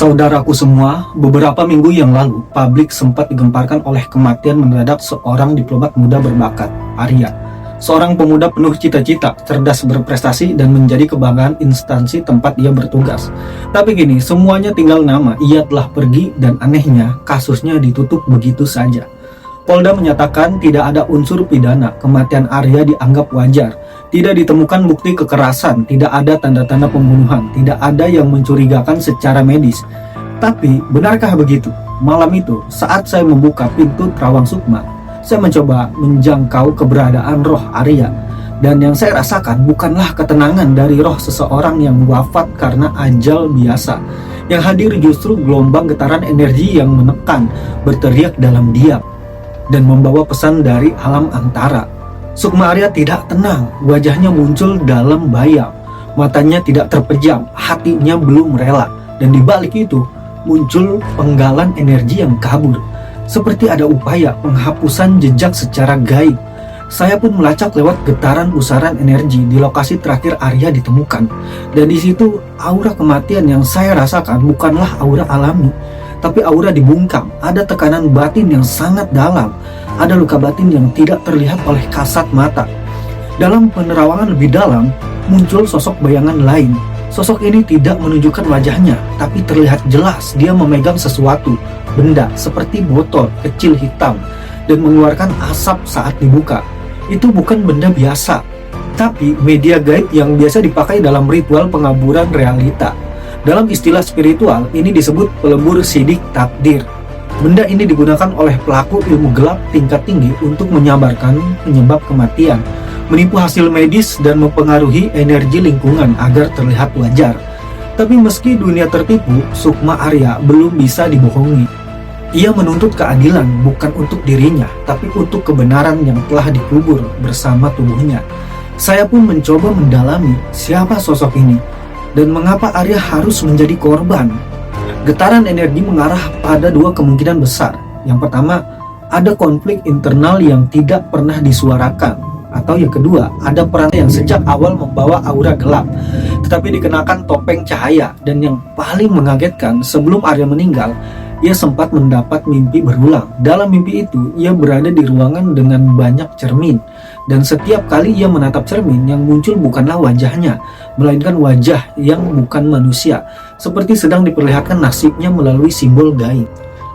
Saudaraku semua, beberapa minggu yang lalu, publik sempat digemparkan oleh kematian mendadak seorang diplomat muda berbakat, Arya. Seorang pemuda penuh cita-cita, cerdas berprestasi, dan menjadi kebanggaan instansi tempat ia bertugas. Tapi gini, semuanya tinggal nama, ia telah pergi dan anehnya, kasusnya ditutup begitu saja. Polda menyatakan tidak ada unsur pidana, kematian Arya dianggap wajar. Tidak ditemukan bukti kekerasan, tidak ada tanda-tanda pembunuhan, tidak ada yang mencurigakan secara medis. Tapi, benarkah begitu? Malam itu, saat saya membuka pintu Terawang Sukma, saya mencoba menjangkau keberadaan roh Arya. Dan yang saya rasakan bukanlah ketenangan dari roh seseorang yang wafat karena ajal biasa. Yang hadir justru gelombang getaran energi yang menekan, berteriak dalam diam, dan membawa pesan dari alam antara. Sukma Arya tidak tenang, wajahnya muncul dalam bayang, matanya tidak terpejam, hatinya belum rela, dan di balik itu muncul penggalan energi yang kabur, seperti ada upaya penghapusan jejak secara gaib. Saya pun melacak lewat getaran pusaran energi di lokasi terakhir Arya ditemukan, dan di situ aura kematian yang saya rasakan bukanlah aura alami, tapi aura dibungkam. Ada tekanan batin yang sangat dalam, ada luka batin yang tidak terlihat oleh kasat mata. Dalam penerawangan lebih dalam, muncul sosok bayangan lain. Sosok ini tidak menunjukkan wajahnya, tapi terlihat jelas dia memegang sesuatu, benda seperti botol kecil hitam, dan mengeluarkan asap saat dibuka. Itu bukan benda biasa, tapi media gaib yang biasa dipakai dalam ritual pengaburan realita. Dalam istilah spiritual, ini disebut pelebur sidik takdir. Benda ini digunakan oleh pelaku ilmu gelap tingkat tinggi untuk menyabarkan penyebab kematian, menipu hasil medis, dan mempengaruhi energi lingkungan agar terlihat wajar. Tapi meski dunia tertipu, Sukma Arya belum bisa dibohongi. Ia menuntut keadilan bukan untuk dirinya, tapi untuk kebenaran yang telah dikubur bersama tubuhnya. Saya pun mencoba mendalami siapa sosok ini, dan mengapa Arya harus menjadi korban. Getaran energi mengarah pada dua kemungkinan besar. Yang pertama, ada konflik internal yang tidak pernah disuarakan. Atau yang kedua, ada peran yang sejak awal membawa aura gelap, tetapi dikenakan topeng cahaya. Dan yang paling mengagetkan, sebelum Arya meninggal, ia sempat mendapat mimpi berulang. Dalam mimpi itu, ia berada di ruangan dengan banyak cermin. Dan setiap kali ia menatap cermin, yang muncul bukanlah wajahnya, melainkan wajah yang bukan manusia, seperti sedang diperlihatkan nasibnya melalui simbol gaib.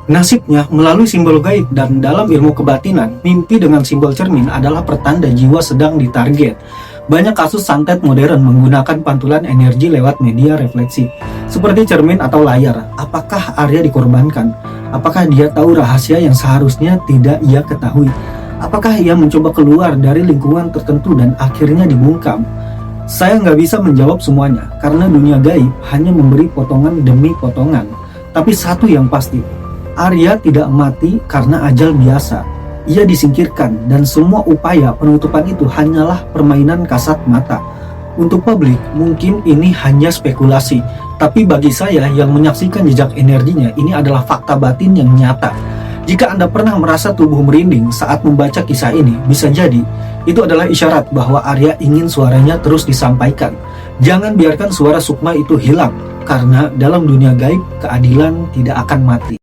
Nasibnya melalui simbol gaib, dan dalam ilmu kebatinan, mimpi dengan simbol cermin adalah pertanda jiwa sedang ditarget. Banyak kasus santet modern menggunakan pantulan energi lewat media refleksi, seperti cermin atau layar. Apakah Arya dikorbankan? Apakah dia tahu rahasia yang seharusnya tidak ia ketahui? Apakah ia mencoba keluar dari lingkungan tertentu dan akhirnya dibungkam? Saya nggak bisa menjawab semuanya, karena dunia gaib hanya memberi potongan demi potongan. Tapi satu yang pasti, Arya tidak mati karena ajal biasa. Ia disingkirkan, dan semua upaya penutupan itu hanyalah permainan kasat mata. Untuk publik, mungkin ini hanya spekulasi, tapi bagi saya yang menyaksikan jejak energinya, ini adalah fakta batin yang nyata. Jika Anda pernah merasa tubuh merinding saat membaca kisah ini, bisa jadi itu adalah isyarat bahwa Arya ingin suaranya terus disampaikan. Jangan biarkan suara Sukma itu hilang, karena dalam dunia gaib, keadilan tidak akan mati.